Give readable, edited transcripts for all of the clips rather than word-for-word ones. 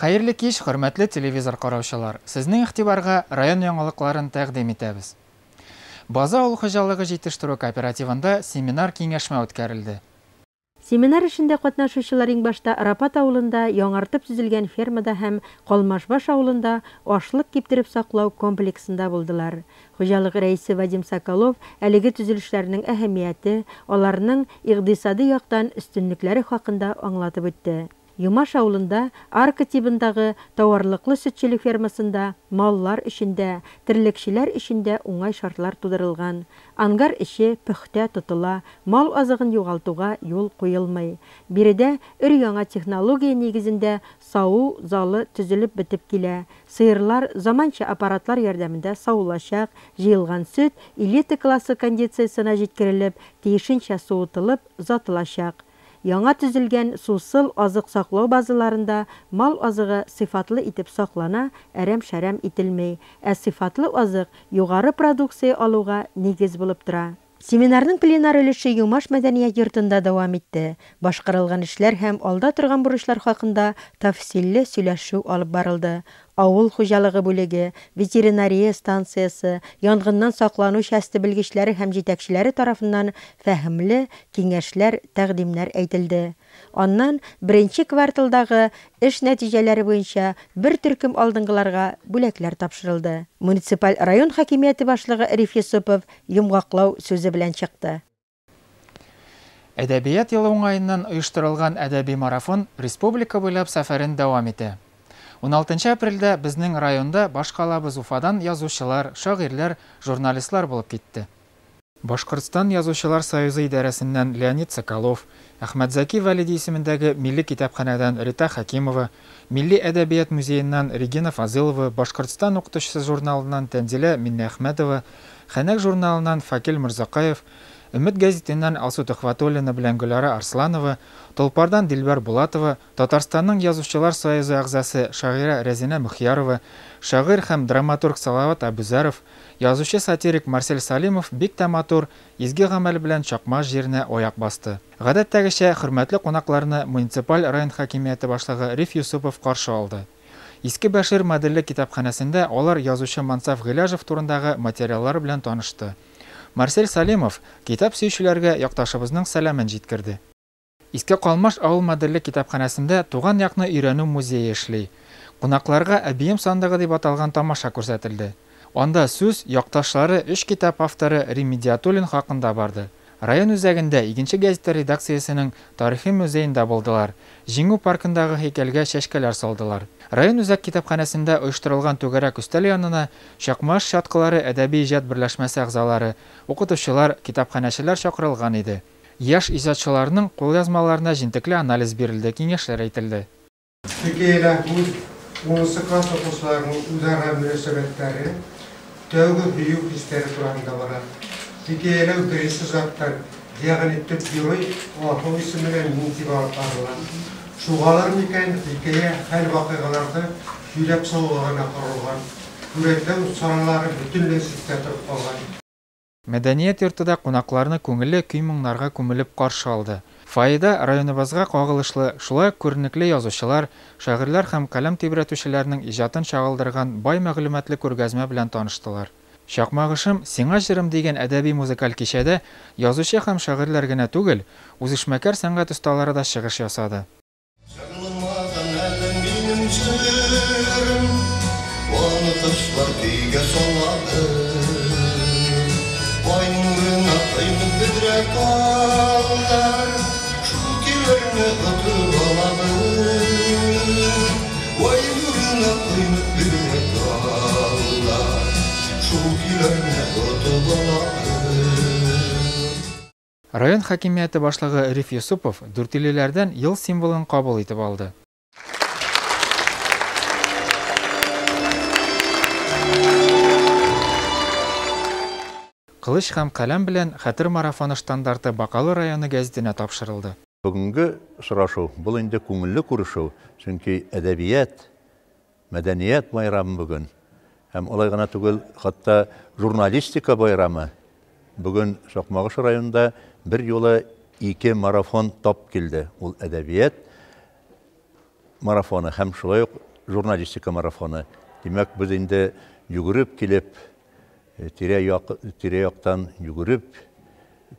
Хәерле кич, хөрмәтле телевизор караучылар. Сезнең игътибарга район яңалыкларын тәкъдим итәбез. База авыл хуҗалыгы җитештерү кооперативында семинар киңәшмә үткәрелде. Семинар эшендә катнашучылар иң башта Рапат авылында яңартып төзелгән фермада һәм Калмашбаш авылында ашлык киптереп саклау комплексында булдылар. Хуҗалык рәисе Вадим Соколов әлеге төзелешләрнең әһәмияте, аларның икътисади яктан өстенлекләре хакында аңлатып үтте. Юмаш авылында арка тибындагы товарлыклы сөтчелек фермасында маллар эшендә, терлекчеләр эшендә уңай шартлар тудырылган. Ангар эше пөхтә тотыла, мал азыгын югалтуга юл куелмый. Биредә өр-яңа технология нигезендә сау залы төзелеп бетеп килә. Сыерлар заманча аппаратлар ярдәмендә саулашак, җыелган сөт элита классы кондициясенә җиткерелеп, тиешенчә суытылып, затылачак. Яңа төзелгән сусыл азык саклау базаларында мал азыгы сыйфатлы итеп саклана, әрәм-шәрәм ителмәй, ә сыйфатлы азык югары продукция алуга нигез булып тора. Семинарның пленар өлеше Юмаш мәдәният йортында дәвам итте. Башкарылган эшләр һәм алда торган бурычлар хакында тәфсилле сөйләшү алып барылды. Авыл хуҗалыгы бүлеге, ветеринария станциясы, янгыннан саклану части белгечләре һәм җитәкчеләре тарафыннан фәһемле киңәшләр, тәкъдимнәр әйтелде. Аннан беренче кварталдагы эш нәтиҗәләре буенча бер төркем алдынгыларга бүләкләр тапшырылды. Муниципаль район хакимияте башлыгы Риф Юсупов йомгаклау сүзе белән чыкты. Әдәбият елы уңаеннан оештырылган әдәби марафон республика буйлап сәфәрен дәвам итә. 16 апрельдә безнең районда башкалабыз Уфадан язучылар, шагыйрьләр, журналистлар булып китте. Башкортстан язучылар союзы идарәсеннән Леонид Соколов, Әхмәтзәки Вәлиди исемендәге Милли китапханәдән Рита Хакимова, Милли әдәбият музееннән Регина Фазылова, Башкортстан укытучысы журналыннан Тәнзилә Миннәхмәтова, Хәнәк журналыннан Факил Мирзакаев, Өмет гәзитеннән Алсу Төхвәтуллина белән Гөлара Арсланова, Толпардан Дилбәр Булатова, Татарстанның язучылар союзы әгъзасы шагыйрә Рәзинә Мөхьярова, шагыйрь һәм драматург Салават Абузаров, язучы сатирик Марсель Салимов бик тә матур изге гамәл белән Чакмаш җиренә аяк басты. Гадәттәгечә, хөрмәтле кунакларны муниципаль район хакимияте башлыгы Риф Юсупов каршы алды. Иске Бәшир модельле китапханәсендә алар язучы Мансаф Гыляжев турындагы материаллар белән танышты. Марсель Салимов китап сөючеләргә якташыбызның сәламен җиткерде. Иске Калмаш авыл модельле китапханәсендә туган якны өйрәнү музее эшли. Кунакларга әбием сандыгы дип аталган тамаша күрсәтелде. Анда сүз якташлары 3 китап авторы Ремидиатуллин хакында барды. Район үзәгендә 2нче гәзит редакциясенең тарихи музеенда булдылар. Җиңү паркындагы һәйкәлгә чәчкәләр салдылар. Район үзәк китапханәсендә оештырылган түгәрәк өстәл янына Чакмаш чаткылары әдәби иҗат берләшмәсе әгъзалары, укытучылар, китапханәчеләр чакырылган иде. Яш иҗатчыларның кулъязмаларына җентекле анализ бирелде, киңәшләр әйтелде. Тикелә бу 10 класс укучыларның үзара мөнәсәбәтләре тәүге бию хисләре турында бара. Тикелә беренче заттан ягъни төп герой оху исеменнән интибар алган. Шугалар микән хикәя хәл вакыйгаларда юләп саугана корылган. Күрәтләү саналары бөтенләй ситтә торып калган. Мәдәният йортында кунакларны күңелле көй-моңнарга күмелеп каршы алды. Фаида районыбызга кагылышлы шулай күренекле язучылар, шагыйрьләр һәм каләм тибрәтүчеләрнең иҗатын чагылдырган бай мәгълүматлы күргәзмә белән таныштылар. Чакмагышым Сиңа җырым дигән әдәби музыкаль кичәдә язучы һәм шагыйрьләр генә түгел, үзешмәкәр сәнгать осталары да чыгыш ясады. Район хакимияте башлыгы Риф Юсупов дүртилеләрдән ел символын кабул итеп алды. Кылыч һәм каләм белән хәтер марафоны штандарты Бакалы районы гәзитенә тапшырылды. Бүгенге сорашу бу инде күңелле күрешү, чөнки әдәбият, мәдәният байрамы бүген. Һәм алай гына түгел, хатта журналистика байрамы. Бүген Чакмагыш районында bir yola 2 марафон тап килде. Ул әдәбият марафоны һәм шулай ук журналистика марафоны. Демәк, біз инде жүгіріп келіп, тирә-яқтан жүгіріп,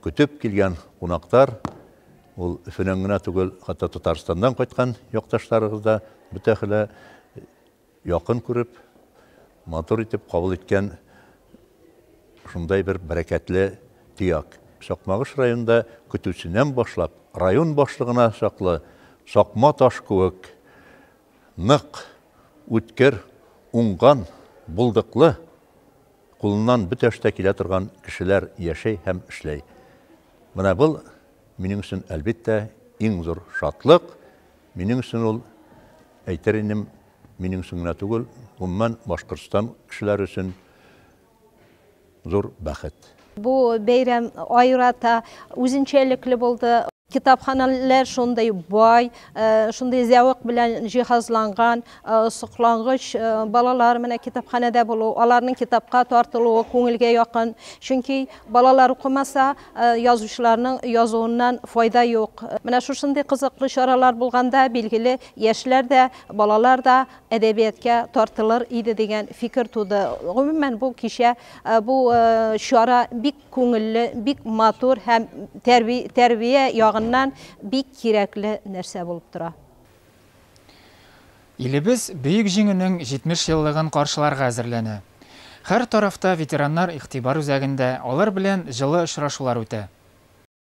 көтіп келген қонақтар, ол Өфөнән генә түгел, хатта Татарстандан кайткан якташларыбыз да бөтәхилә якын күреп, матур итеп кабул иткән шундай бер бәрәкәтле төяк. Сакмагыш районында көтүченнән башлап, район башлыгына чаклы сакма таш кебек нык, үткер, уңган, булдыклы, кулыннан бөтә эштә килә торган кешеләр яшәй һәм эшләй. Менә бұл минең өчен әлбәттә иң зур шатлык. Минең өчен ул әйтер идем, минең өчен генә түгел, гомумән Башкортстан кешеләре өчен зур бәхет. Бу бәйрәм айрата үзенчәлекле булды. Китапханалар шундай бай, шундай зәвык белән җиһазланган, соклангыч балалар менә китапханәдә булу, аларның китапка тартылуы күңелгә якын. Чөнки балалар укымаса, язучыларның язуыннан файда юк. Менә шушындый кызыклы чаралар булганда, билгеле, яшьләр дә, балалар да әдәбиятка тартылыр иде дигән фикер туды. Гомумән бу кичә, бу чара бик күңелле, бик матур һәм тәрбия ягын бик кирәкле нәрсә булып тора. Илебез бөек җиңүнең 70 еллыгын каршыларга әзерләнә. Һәр тарафта ветераннар игътибар үзәгендә, алар белән җылы очрашулар үтә.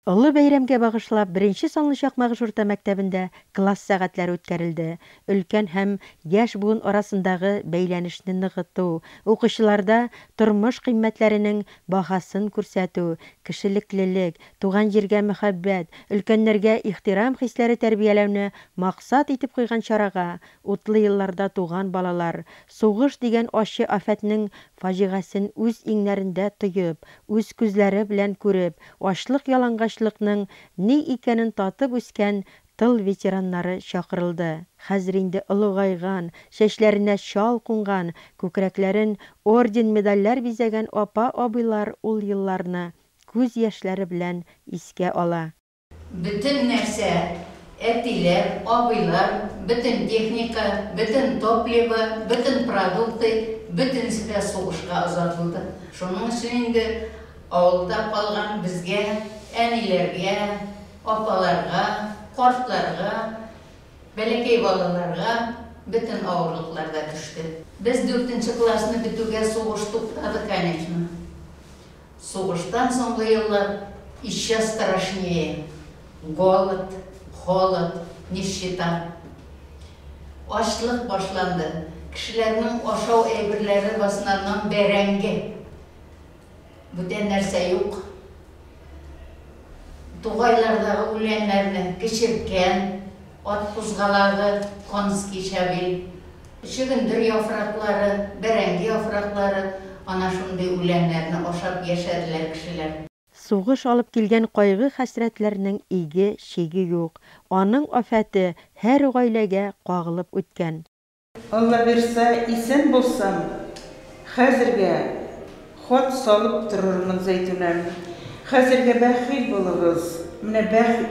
Олы бәйрәмгә багышлап, 1нче санлы Чакмагыш урта мәктәбендә класс сәгатьләре үткәрелде. Өлкән һәм яшь буын арасындагы бәйләнешне ныгыту, укучыларда тормыш кыйммәтләренең баһасын күрсәтү, кешелеклелек, туган җиргә мәхәббәт, өлкәннәргә ихтирам хисләре тәрбияләүне максат итеп куйган чарага, утлы елларда туган балалар, сугыш дигән ачы афәтнең фаҗигасын үз иңнәрендә тоеп, үз күзләре белән күреп, ачлык ялангачлыкның ни икәнен татып үскән тыл ветераннары чакырылды. Хәзер инде олыгайган, чәчләренә шал кунган, күкрәкләрен орден медальләр бизәгән апа-абыйлар ул елларны күз яшьләре белән искә ала. Bütün нәрсә, әтиләр, абыйлар, bütün техника, bütün топливо, bütün продукты, bütün сәфә сугышка азат булды. Шуның өчен инде авылда калган безгә, әниләргә, апаларга, картларга, бәләкәй балаларга bütün авырлыкларда төште. Без 4нче классны битүгә сугыш туктады, конечно. Сугыштан соңгы еллар еще страшнее. Голод, холод, нищета. Ачлык башланды. Кешеләрнең ашау әйберләре басыннан бәрәңге. Бүтән нәрсә юк. Тугайлардагы үләннәрне кичерткән, ат кузгалагы, конский шабил, чөгендер яфраклары, бәрәңге яфраклары, ана шундый үләннәрне ашап яшәделәр кешеләр. Сугыш алып килгән кайгы хәсрәтләрнең иге шеге юк. Аның афәте һәр гаиләгә кагылып үткән. Алла берсә, исән булсам, хәзергә хат салып торырмын Зәйтүнәм. Хәзергә бәхил булыгыз. Менә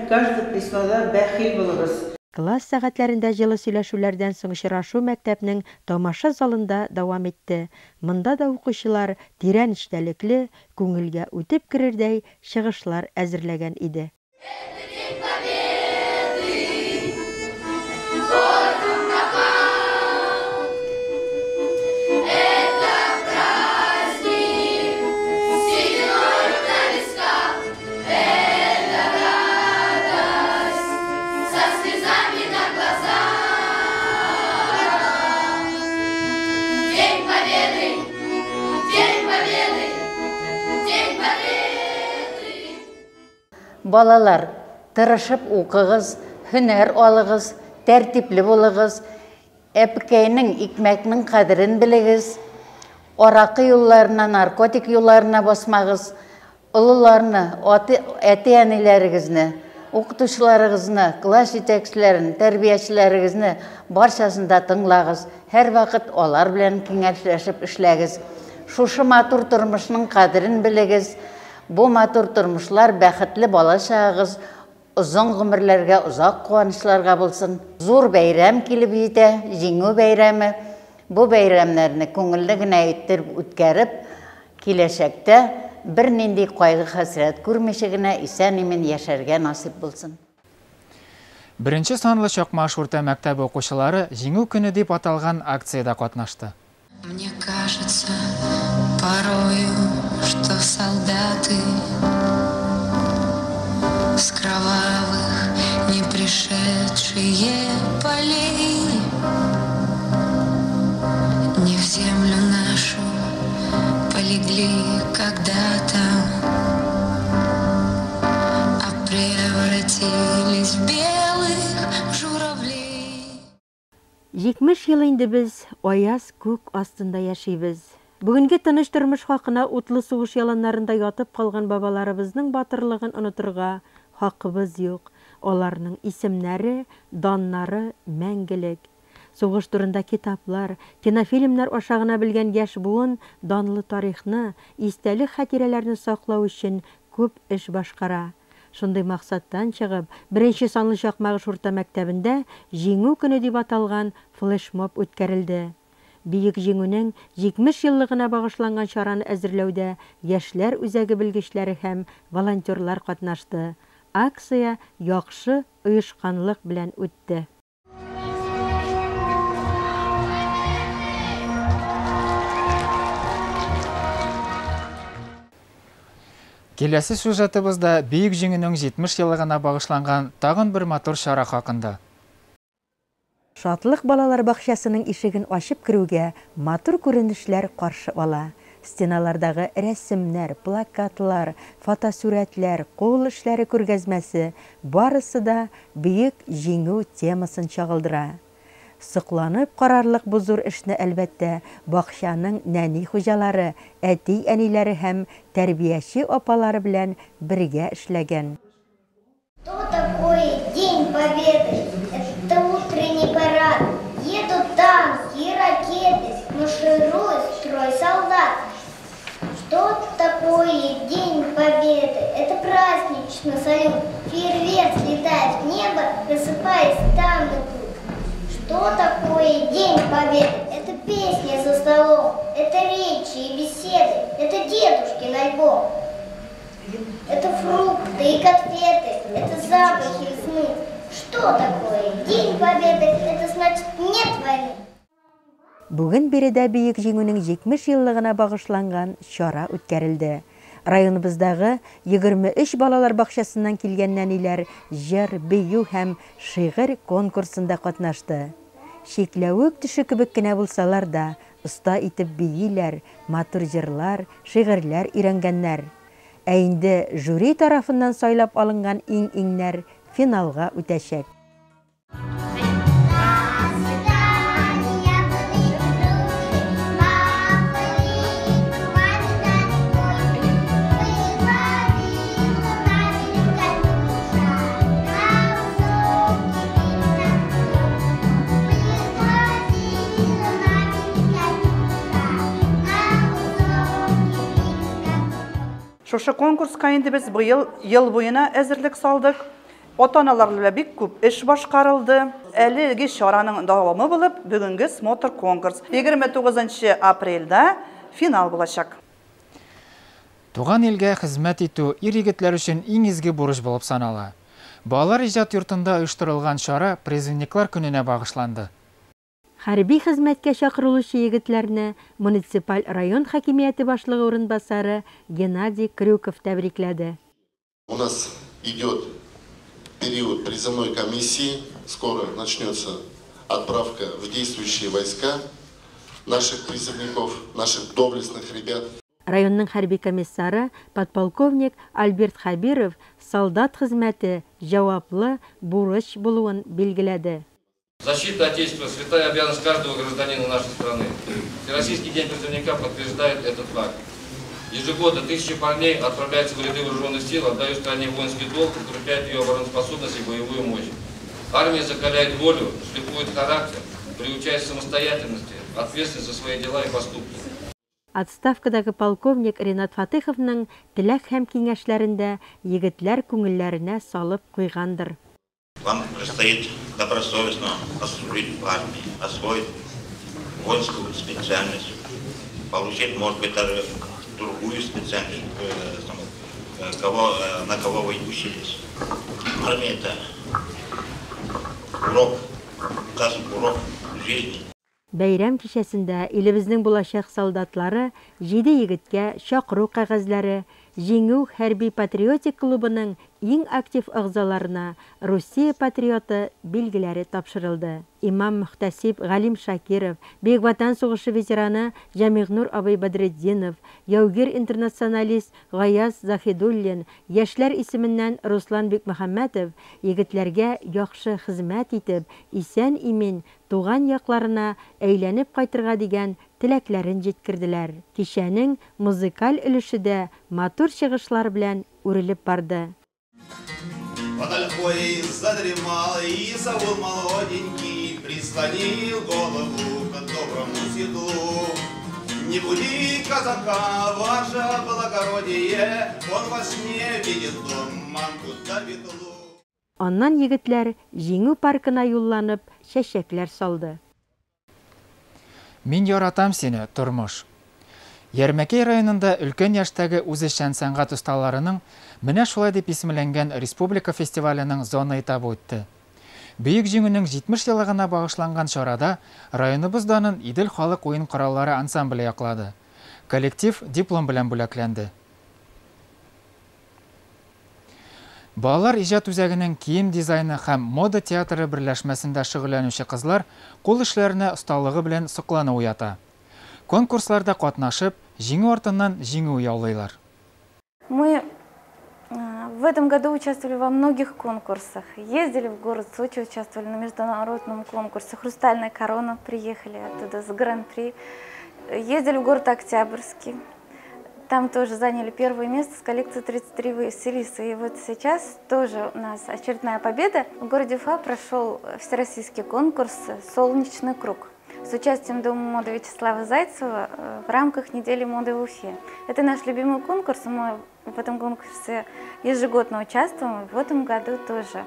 каждый письмада бәхил булыгыз. Класс сәгатьләрендә җылы сөйләшүләрдән соң очрашу мәктәпнең тамаша залында дәвам итте. Монда да укучылар тирән эчтәлекле, күңелгә үтеп керердәй чыгышлар әзерләгән иде. Балалар, тырышып укыгыз, һөнәр алыгыз, тәртипле булыгыз, әпкәйнең, икмәкнең кадерен белегез, аракы юлларына, наркотик юлларына басмагыз, олыларны, әти-әниләрегезне, укытучыларыгызны, класс җитәкчеләрен, тәрбиячеләрегезне барчасында тыңлагыз, һәр вакыт алар белән киңәшләшеп эшләгез. Шушы матур тормышның кадерен белегез. Бу матур тормышлар бәхетле бала чагыгыз Uzun gümürlerge, uzak kuvanışlarga bulsun. Zor beyram kilip yite, jiңu beyrami. Bu beyramlarını köngülligine ittirip ütkärip, kileşekte bir nindi kaygı hasret görmeşigine isen-emin yaşarga nasip bulsun. Birinchi sonli Cho'qmash o'rta maktabi o'quvchilari Jiңu kuni deb atalgan aksiyada qatnashdi. Мне кажется порою, что солдаты с кровавых не пришедшие полей не в землю нашу полегли когда-то, а превратились в белых журавлей. 70 yıl indi biz ayaz көк астында яшибез. Бүгінгі тыныш тормыш хакына утлы сугыш яланнарында ятып калган бабаларыбызның батырлыгын онытырга хакыбыз юк. Аларның исемнәре, даннары мәңгелек. Сугыш турында китаплар, кинофильмнар ашагына белгән яшь буын данлы тарихны, истәлек хатирәләрне саклау өчен күп эш башкара. Шундай максаттан чыгып, беренче санлы Чакмагыш урта мәктәбендә Jiңу көне дип аталган флешмоб үткәрелде. Бийек Jiңуның 70 еллыгына багышланган чараны әзерләүдә яшьләр үзәге белгечләре һәм волонтерлар катнашты. Акция яхшы оешканлык белән үтте. Келесі сюжетыбызда Бийек Jiңуның 70 еллыгына багышланган тагын бер матур чара хакында. Шатлык балалар бакчасының ишеген ачып кирүгә матур күренешләр каршы ала. Стеналардагы рәсемнәр, плакатлар, фотосурәтләр, кул эшләре күргәзмәсе барысы да Бийек Jiңу темасын чагылдыра. Сыкланып карарлык бу зур эшне әлбәттә бакчаның нәни хуҗалары, әти-әниләре һәм тәрбияче апалары белән бергә эшләгән. Что такое День Победы? Это утренний парад. Едут танки и ракеты, марширует строй солдат. Что такое День Победы? Это праздничный салют. Фейерверк летает в небо, рассыпаясь там на круг. Что такое День Победы? Это песни за столом, это речи и беседы, это дедушкин альбом. Это фрукты и конфеты, это запахи весны. Что такое День Победы? Это значит нет войны. Бүген биредә Бийек Jiңуның 70 еллыгына багышланган чара үткәрелде. Районыбыздагы 23 балалар бакчасыннан килгән нәниләр җыр, бию һәм шигырь конкурсында катнашты. Шикләвек төше кебек кенә булсалар да, оста итеп бииләр, матур җырлар, шигырьләр өйрәнгәннәр. Ә инде жюри тарафыннан сайлап алынган иң-иңнәр финалга үтәчәк. Шушы конкурска инде без быел ел буена әзерлек салдык. Ата-аналарга бик күп эш башкарылды. Әлеге чараның дәвамы булып, бүгенге смотр конкурс 29 апрельдә финал булачак. Туган илгә хезмәт итү ир-егетләр өчен иң изге бурыч булып санала. Балалар иҗат йортында оештырылган чара призывниклар көненә багышланды. Хәрби хезмәткә чакырылучы егетләрне муниципаль район хакимияте башлыгы урынбасары Геннадий Крюков тәбрикләде. У нас идет период призывной комиссии. Скоро начнется отправка в действующие войска наших призывников, наших доблестных ребят. Районның хәрби комиссары подполковник Альберт Хабиров солдат хезмәте җаваплы бурыч булуын билгеләде. Защита Отечества – святая обязанность каждого гражданина нашей страны. Всероссийский день призывника подтверждает этот факт. Ежегодно тысячи парней отправляются в ряды вооруженных сил, отдают стране воинский долг, укрепляют ее обороноспособность и боевую мощь. Армия закаляет волю, шлифует характер, приучает к самостоятельности, ответственность за свои дела и поступки. Отставкадагы полковник Ренат Фатыховның теләк һәм киңәшләрендә егетләр күңелләренә салып куйгандыр. Вам предстоит добросовестно послужить в армии, освоить воинскую специальность, получить, может быть, даже другую специальность, на кого вы учились. Армия — это урок, урок жизни. Бәйрәм кичәсендә илебезнең булачак солдатлары 7 егеткә чакыру кәгазьләре, Җиңү хәрби-патриотик клубының иң актив ағзаларына Россия патриоты билгеләре тапшырылды. Имам Мөхтәсиб Галим Шакиров, Бөек Ватан сугышы ветераны Җәмигънур Абый Бадретдинов, яугир интернационалист Гаяз Захидуллин, яшьләр исеменнән Руслан Бикмөхәммәтов егетләргә яхшы хезмәт итеп, исән-имин туган якларына әйләнеп кайтырга дигән теләкләрен җиткерделәр. Кичәнең музыкаль өлеше дә матур чыгышлар белән үрелеп барды. Под ольхой задремал и Саул молоденький прислонил голову к доброму седлу. Не буди казака, ваше благородие, он во сне видит дом, мамку да ветлу. Аннан егетләр Җиңү паркына юлланып, чәчәкләр салды. Мин яратам сине, тормыш. Ярмәкәй районында өлкән яшьтәге үзешчән сәнгать осталарының менә шулай дип исемләнгән республика фестиваленең зона этабы үтте. Бөек җиңүнең 70 еллыгына багышланган чарада районыбыз данын Идел халык уен кораллары ансамбле яклады. Коллектив диплом белән бүләкләнде. Балалар иҗат үзәгенең кием дизайны һәм мода театры берләшмәсендә шөгыльләнүче кызлар кул эшләренә осталыгы белән соклану уята. Конкурсларда катнашып, җиңү артыннан җиңү яулыйлар. Мы в этом году участвовали во многих конкурсах. Ездили в город Сочи, участвовали на международном конкурсе. «Хрустальная корона», приехали оттуда с гран-при. Ездили в город Октябрьский. Там тоже заняли первое место с коллекцией 33 Василисы. И вот сейчас тоже у нас очередная победа. В городе Уфа прошел всероссийский конкурс «Солнечный круг» с участием Дома моды Вячеслава Зайцева в рамках недели моды в Уфе. Это наш любимый конкурс, мы в этом конкурсе ежегодно участвуем, в этом году тоже.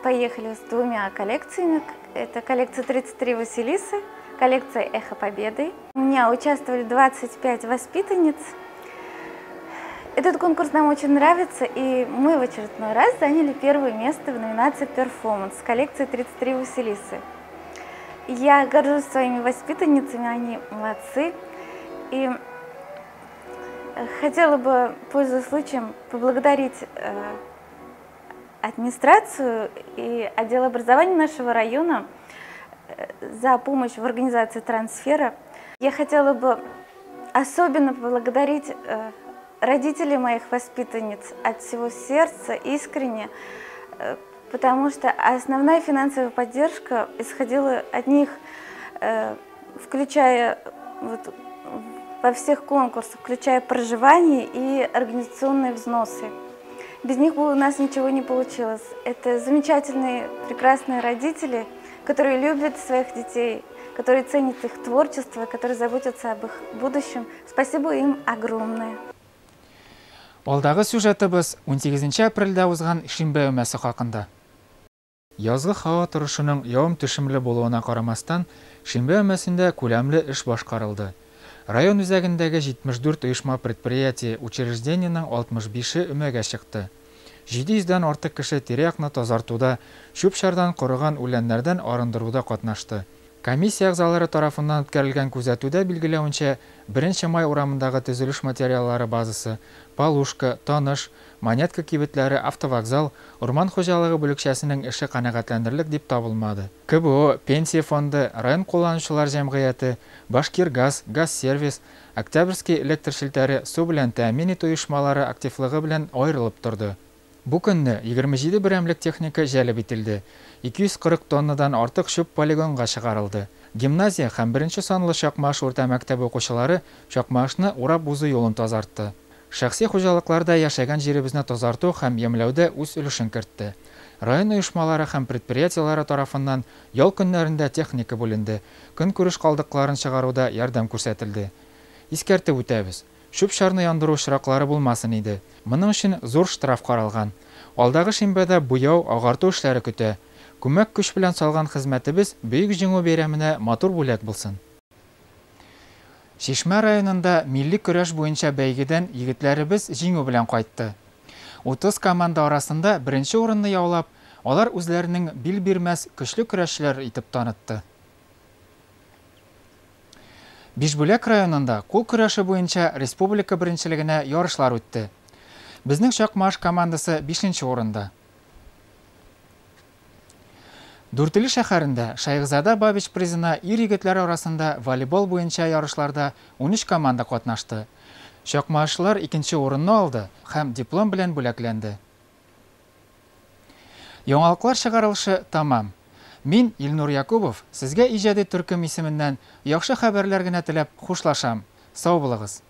Поехали с 2 коллекциями, это коллекция 33 Василисы, коллекция «Эхо Победы». У меня участвовали 25 воспитанниц. Этот конкурс нам очень нравится, и мы в очередной раз заняли первое место в номинации «Перформанс» коллекции 33 Василисы. Я горжусь своими воспитанницами, они молодцы. И хотела бы, пользуясь случаем, поблагодарить администрацию и отдел образования нашего района за помощь в организации трансфера. Я хотела бы особенно поблагодарить родителей моих воспитанниц от всего сердца, искренне, потому что основная финансовая поддержка исходила от них, включая во всех конкурсах, включая проживание и организационные взносы. Без них бы у нас ничего не получилось. Это замечательные, прекрасные родители, которые любят своих детей, которые ценят их творчество, которые заботятся об их будущем. Спасибо им огромное. Алдағы сюжетыбыз 18 апрельдә узган шимбә өмәсе хакында. Язгы һава торышының явым-төшемле булуына карамастан, шимбә өмәсендә күләмле эш башкарылды. Район үзәгендәге 74 оешма предприятие учреждениенең 65-е өмәгә чыкты. 700-дан артык кеше тирә-якны тазартуда, чүп-чардан корыган үләннәрдән арындыруда катнашты. Комиссия әгъзалары тарафыннан үткәрелгән күзәтүдә билгеләүенчә, 1 май урамындагы төзелеш материаллары базасы, Палушка, Таныш, Монетка кибетләре, автовокзал, урман хуҗалыгы бүлекчәсенең эше канәгатьләндерерлек дип табылмады. КБО, Пенсия фонды, район кулланучылар җәмгыяте, Башкиргаз, Газсервис, Октябрьский электр шелтәре, су белән тәэмин итү оешмалары активлыгы белән аерылып торды. Бу көнне 27 берәмлек техника җәлеп ителде. 240 тоннадан артык чүп полигонга чыгарылды. Гимназия һәм 1 санлы Чакмаш урта мәктәбе укучылары Чакмашны урап узу юлын тазартты. Шәхси хуҗалыкларда яшәгән җиребезне тазарту һәм ямьләүдә үз өлешен кертте. Район оешмалары һәм предприятиеләре тарафыннан ял көннәрендә техника бүленде. Көнкүреш калдыкларын чыгаруда ярдәм күрсәтелде. искәртеп үтәбез. Шүп-шарны яндыру очраклары булмасын иде. Моның өчен зур штраф каралган. Алдагы шимбәдә буяу, агарту эшләре көтә. Күмәк көч белән салган хезмәтебез бөек җиңү бәйрәменә матур бүләк булсын. Шишмә районында милли көрәш буенча бәйгедән егетләребез җиңү белән кайтты. 30 команда арасында беренче урынны яулап, алар үзләренең бил бирмәс көчле көрәшчеләр итеп танытты. Бишбүләк районында кул көрәше буенча республика беренчелегенә ярышлар үтте. Безнең Чакмаш командасы 5нче урында. Дүртөйле шәһәрендә Шайхзада Бабич призына ир-егетләр арасында волейбол буенча ярышларда 13 команда катнашты. Чакмашлар 2нче урынны алды һәм диплом белән бүләкләнде. Яңалыклар чыгарылышы тамам. Мин, Илнур Якубов, сезгә иҗади төркем исеменнән яхшы хәбәрләр генә теләп хушлашам. Сау булыгыз.